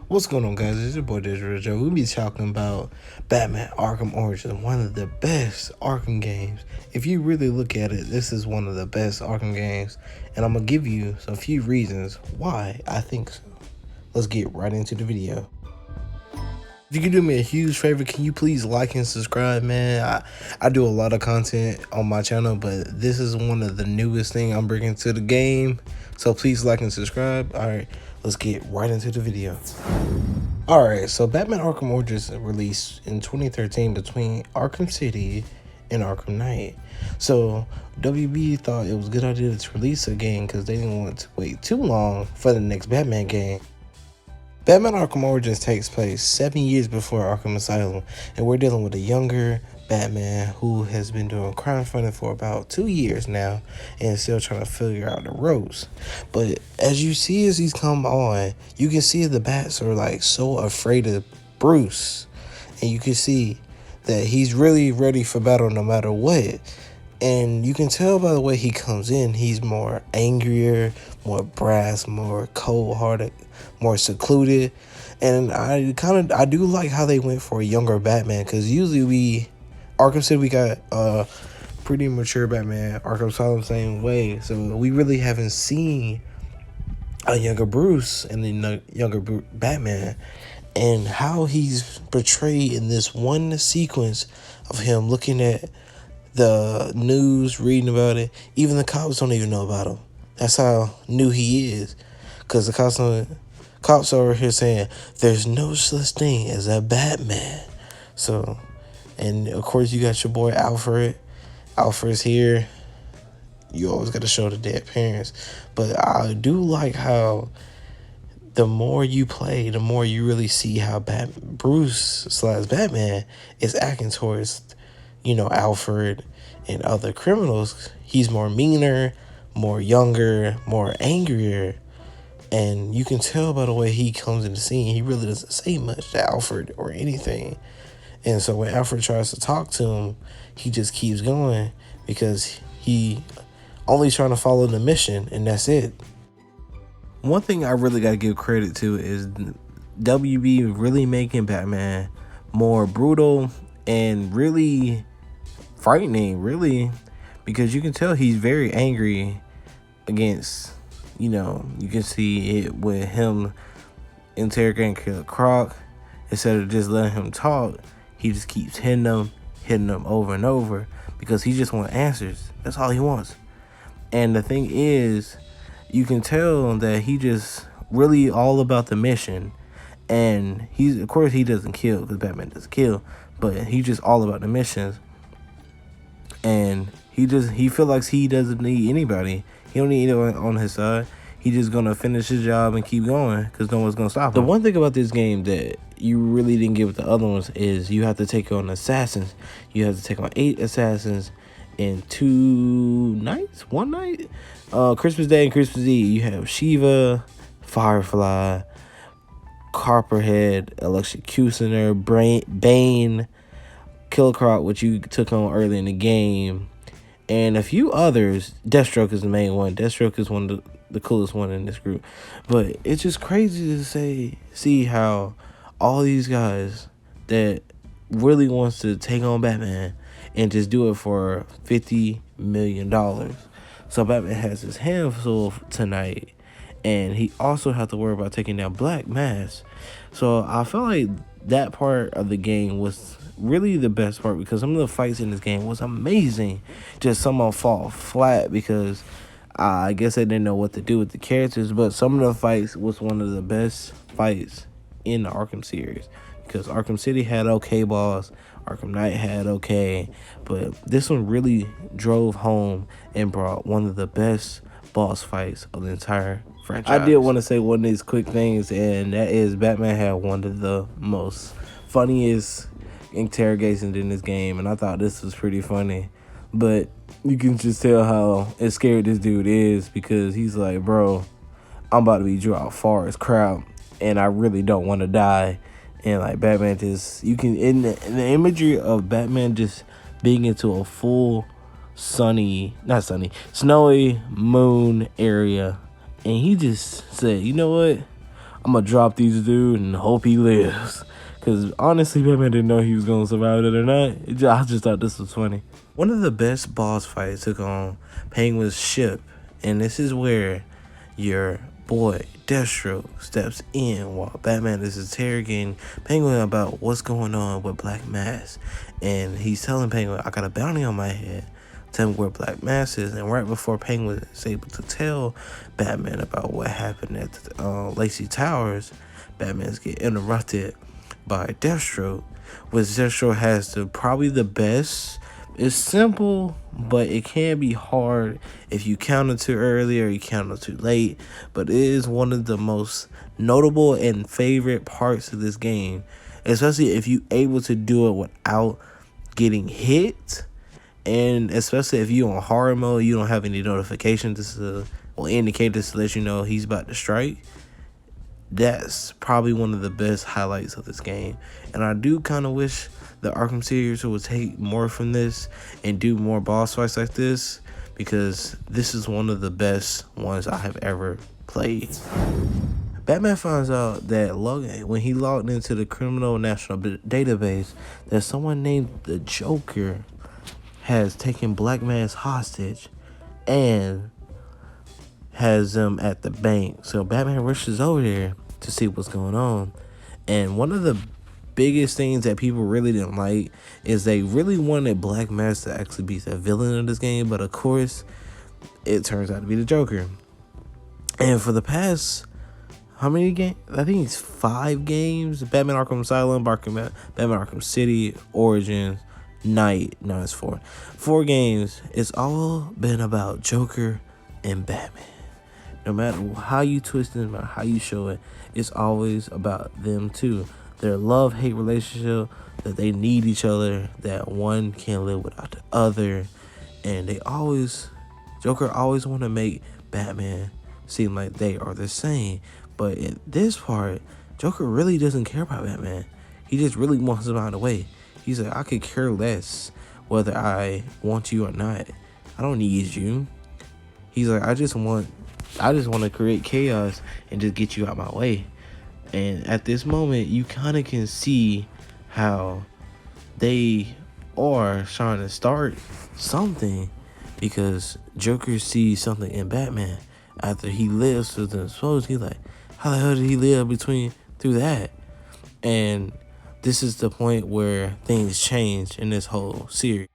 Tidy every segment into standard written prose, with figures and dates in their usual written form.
What's going on, guys? It's your boy Digital Joe. We'll be talking about Batman Arkham Orgins, one of the best Arkham games. If you really look at it, this is one of the best Arkham games, and I'm gonna give you a few reasons why I think so. Let's get right into the video. If you could do me a huge favor, can you please like and subscribe, man? I do a lot of content on my channel, but this is one of the newest thing I'm bringing to the game. So please like and subscribe. All right, let's get right into the video. All right, so Batman Arkham Origins released in 2013 between Arkham City and Arkham Knight. So WB thought it was a good idea to release a game because they didn't want to wait too long for the next Batman game. Batman Arkham Origins takes place 7 years before Arkham Asylum, and we're dealing with a younger Batman who has been doing crowdfunding for about 2 years now and still trying to figure out the ropes. But as you see as he's come on, you can see the bats are like so afraid of Bruce, and you can see that he's really ready for battle no matter what. And you can tell by the way he comes in, he's more angrier, more brass, more cold-hearted, more secluded. And I do like how they went for a younger Batman, because usually Arkham City, we got pretty mature Batman. Arkham Asylum, same way. So we really haven't seen a younger Bruce and the younger Batman. And how he's portrayed in this one sequence of him looking at the news, reading about it. Even the cops don't even know about him. That's how new he is. Because the cops are over here saying, there's no such thing as a Batman. So, and of course you got your boy Alfred. Alfred's here. You always got to show the dead parents. But I do like how the more you play, the more you really see how Bruce/Batman is acting towards, Alfred and other criminals. He's more meaner, more younger, more angrier. And you can tell by the way he comes in the scene, he really doesn't say much to Alfred or anything. And so when Alfred tries to talk to him, he just keeps going because he only trying to follow the mission, and that's it. One thing I really got to give credit to is WB really making Batman more brutal and really frightening, really, because you can tell he's very angry against, you can see it with him interrogating Killer Croc. Instead of just letting him talk, he just keeps hitting him over and over because he just wants answers. That's all he wants. And the thing is, you can tell that he just really all about the mission. And of course he doesn't kill, because Batman doesn't kill, but he just all about the missions. And he feel like he doesn't need anybody. He don't need anyone on his side. He just gonna finish his job and keep going because no one's gonna stop him. The one thing about this game that you really didn't get with the other ones is you have to take on assassins. You have to take on 8 assassins in 2 nights, 1 night. Christmas Day and Christmas Eve. You have Shiva, Firefly, Copperhead, Electrocutioner, Bane, Killer Croc, which you took on early in the game, and a few others. Deathstroke is the main one. Deathstroke is one of the coolest one in this group. But it's just crazy to see how all these guys that really wants to take on Batman and just do it for $50 million. So Batman has his hands full tonight, and he also has to worry about taking down Black Mask. So I felt like that part of the game was really the best part, because some of the fights in this game was amazing. Just some of them fall flat because I guess they didn't know what to do with the characters, but some of the fights was one of the best fights in the Arkham series, because Arkham City had okay boss, Arkham Knight had okay, but this one really drove home and brought one of the best boss fights of the entire franchise. I did want to say one of these quick things, and that is Batman had one of the most funniest interrogations in this game, and I thought this was pretty funny. But you can just tell how scared this dude is, because he's like, bro, I'm about to be drawn far as crowd, and I really don't want to die. And like Batman just, you can, in the imagery of Batman just being into a full snowy moon area, and he just said, you know what, I'm gonna drop these dude and hope he lives. Because honestly, Batman didn't know he was gonna survive it or not. I just thought this was funny. One of the best boss fights took on Penguin's ship, and this is where your boy Deathstroke steps in while Batman is interrogating Penguin about what's going on with Black Mass. And he's telling Penguin, I got a bounty on my head. Tell me where Black Mass is. And right before Penguin is able to tell Batman about what happened at the Lacey Towers, Batman's get interrupted by Deathstroke, which Deathstroke has probably the best. It's simple, but it can be hard if you counter too early or you counter too late. But it is one of the most notable and favorite parts of this game, especially if you're able to do it without getting hit. And especially if you're on hard mode, you don't have any notifications or indicators to let you know he's about to strike. That's probably one of the best highlights of this game. And I do kind of wish the Arkham series would take more from this and do more boss fights like this, because this is one of the best ones I have ever played. Batman finds out that when he logged into the criminal national database, that someone named the Joker has taken Black Mass hostage and has them at the bank. So Batman rushes over there to see what's going on. And one of the biggest things that people really didn't like is they really wanted Black Mass to actually be the villain of this game, but of course it turns out to be the Joker. And for the past how many games? I think it's 5 games. Batman Arkham Asylum, Batman Arkham City, Origins, Night. No, it's 4. 4 games. It's all been about Joker and Batman. No matter how you twist it, no matter how you show it, it's always about them two. Their love-hate relationship, that they need each other, that one can't live without the other. And Joker always want to make Batman seem like they are the same. But in this part, Joker really doesn't care about Batman. He just really wants him out of the way. He's like, I could care less whether I want you or not. I don't need you. He's like, I just want to create chaos and just get you out my way. And at this moment, you kind of can see how they are trying to start something, because Joker sees something in Batman after he lives through the explosion. He's like, how the hell did he live through that? And this is the point where things change in this whole series.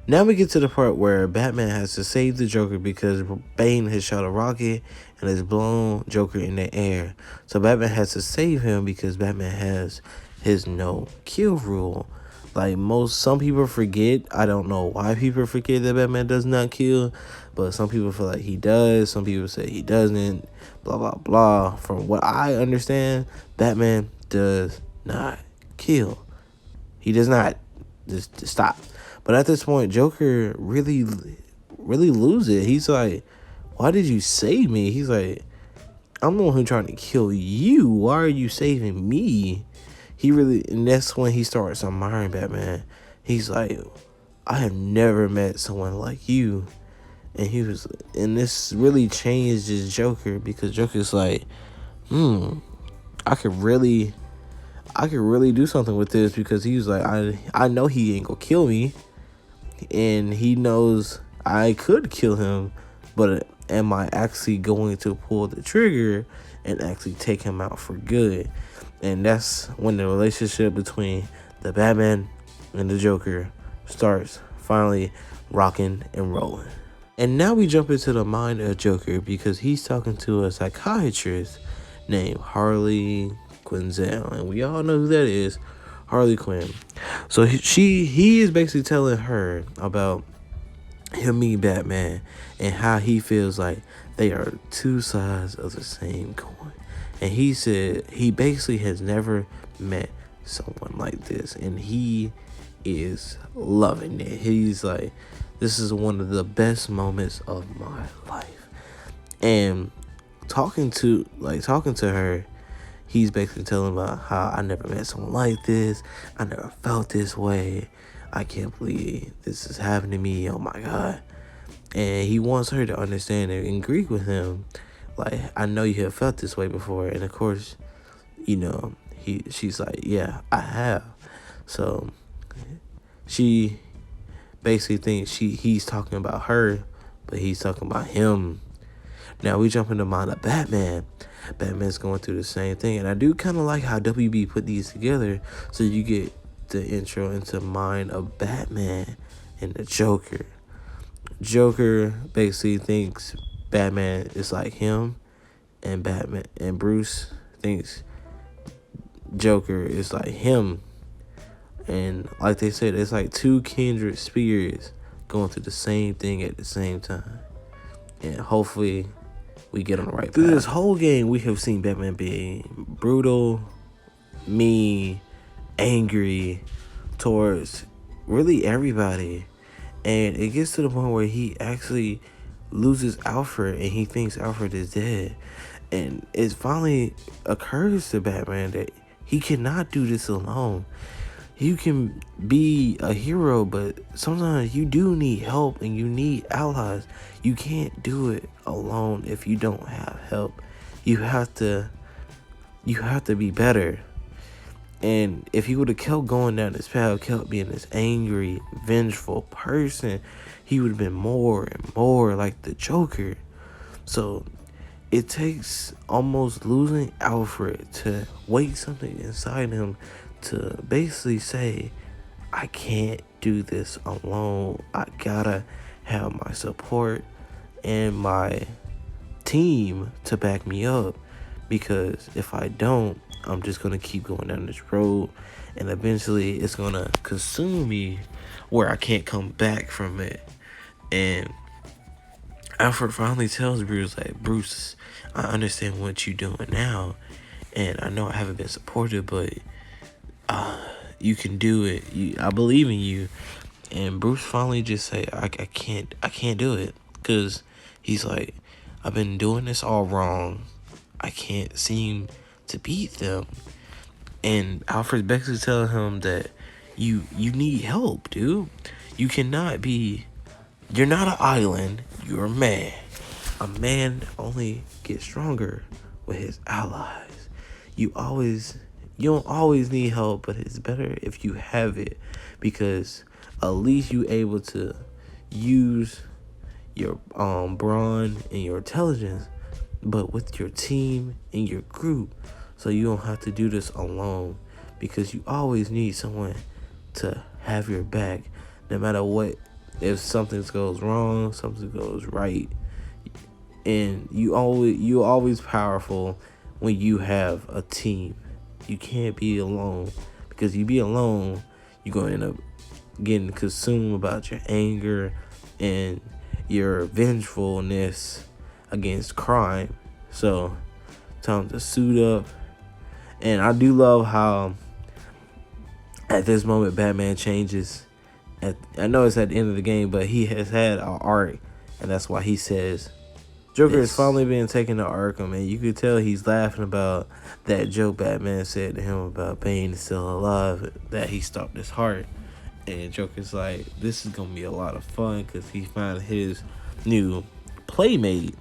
Now we get to the part where Batman has to save the Joker because Bane has shot a rocket and has blown Joker in the air. So Batman has to save him because Batman has his no kill rule. Like some people forget. I don't know why people forget that Batman does not kill, but some people feel like he does. Some people say he doesn't. Blah, blah, blah. From what I understand, Batman does not kill. He does not. Just stop. But at this point, Joker really loses it. He's like, why did you save me? He's like, I'm the one who's trying to kill you. Why are you saving me? And that's when he starts admiring Batman. He's like, I have never met someone like you. And this really changed his Joker, because Joker's like, I could really do something with this, because he was like, I know he ain't gonna kill me, and he knows I could kill him, but am I actually going to pull the trigger and actually take him out for good? And that's when the relationship between the Batman and the Joker starts finally rocking and rolling. And now we jump into the mind of Joker, because he's talking to a psychiatrist named Harley Quinzel, and we all know who that is, Harley Quinn. So he is basically telling her about him meeting Batman and how he feels like they are 2 sides of the same coin. And he said he basically has never met someone like this, and he is loving it. He's like, this is one of the best moments of my life. And talking to her, he's basically telling about how I never met someone like this. I never felt this way. I can't believe this is happening to me. Oh my God. And he wants her to understand and agree with him like, I know you have felt this way before. And of course, you know, she's like, yeah, I have. So she basically thinks he's talking about her, but he's talking about him. Now we jump in the mind of Batman. Batman's going through the same thing, and I do kind of like how WB put these together, so you get the intro into mind of Batman and the Joker. Joker basically thinks Batman is like him, and Batman and Bruce thinks Joker is like him. And like they said, it's like two kindred spirits going through the same thing at the same time. And hopefully we get on the right path. Through this whole game, we have seen Batman be brutal, mean, angry towards really everybody. And it gets to the point where he actually loses Alfred and he thinks Alfred is dead. And it finally occurs to Batman that he cannot do this alone. You can be a hero, but sometimes you do need help and you need allies. You can't do it alone if you don't have help. You have to be better. And if he would have kept going down this path, kept being this angry, vengeful person, he would have been more and more like the Joker. So it takes almost losing Alfred to wake something inside him to basically say, I can't do this alone. I gotta have my support and my team to back me up, because if I don't, I'm just gonna keep going down this road and eventually it's gonna consume me where I can't come back from it. And Alfred finally tells Bruce, like, Bruce, I understand what you're doing now, and I know I haven't been supportive, but you can do it. I believe in you. And Bruce finally just say, I can't do it, because he's like, I've been doing this all wrong. I can't seem to beat them. And Alfred's basically telling him that you need help, dude. You cannot be, you're not an island, you're a man. A man only gets stronger with his allies. You don't always need help, but it's better if you have it, because at least you able to use your brawn and your intelligence, but with your team and your group, so you don't have to do this alone, because you always need someone to have your back, no matter what. If something goes wrong, something goes right, and you always powerful when you have a team. You can't be alone, because you be alone, you're going to end up getting consumed about your anger and your vengefulness against crime. So, time to suit up. And I do love how at this moment Batman changes. I know it's at the end of the game, but he has had an arc, and that's why he says Joker is finally being taken to Arkham, and you could tell he's laughing about that joke Batman said to him about Bane is still alive, that he stopped his heart. And Joker's like, this is going to be a lot of fun, because he found his new playmate.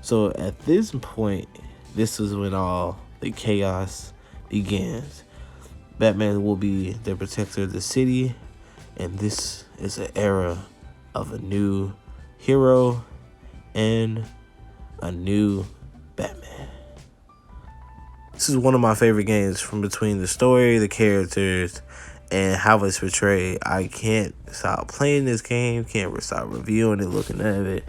So at this point, this is when all the chaos begins. Batman will be the protector of the city, and this is an era of a new hero and a new Batman. This is one of my favorite games, from between the story, the characters, and how it's portrayed. I can't stop playing this game, can't stop reviewing it, looking at it.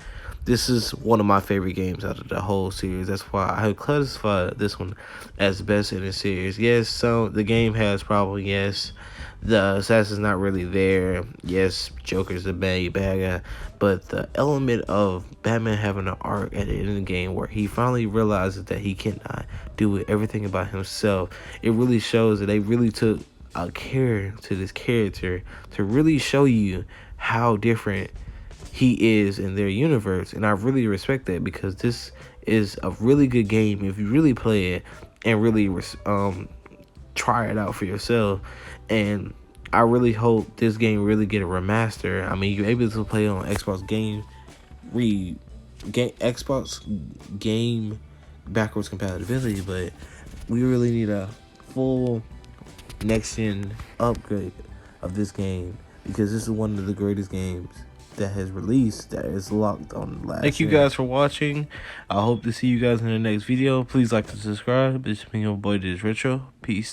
This is one of my favorite games out of the whole series. That's why I have classified this one as best in the series. Yes, so the game has problems. Yes, the assassin's not really there. Yes, Joker's the bad guy. But the element of Batman having an arc at the end of the game where he finally realizes that he cannot do everything about himself, it really shows that they really took a care to this character to really show you how different he is in their universe. And I really respect that, because this is a really good game if you really play it and really try it out for yourself. And I really hope this game really get a remaster. I mean, you're able to play on Xbox Game Xbox game backwards compatibility, but we really need a full next gen upgrade of this game, because this is one of the greatest games that has released that is locked on the last. Thank you guys for watching. I hope to see you guys in the next video. Please like and subscribe. This has been your boy Retro. Peace.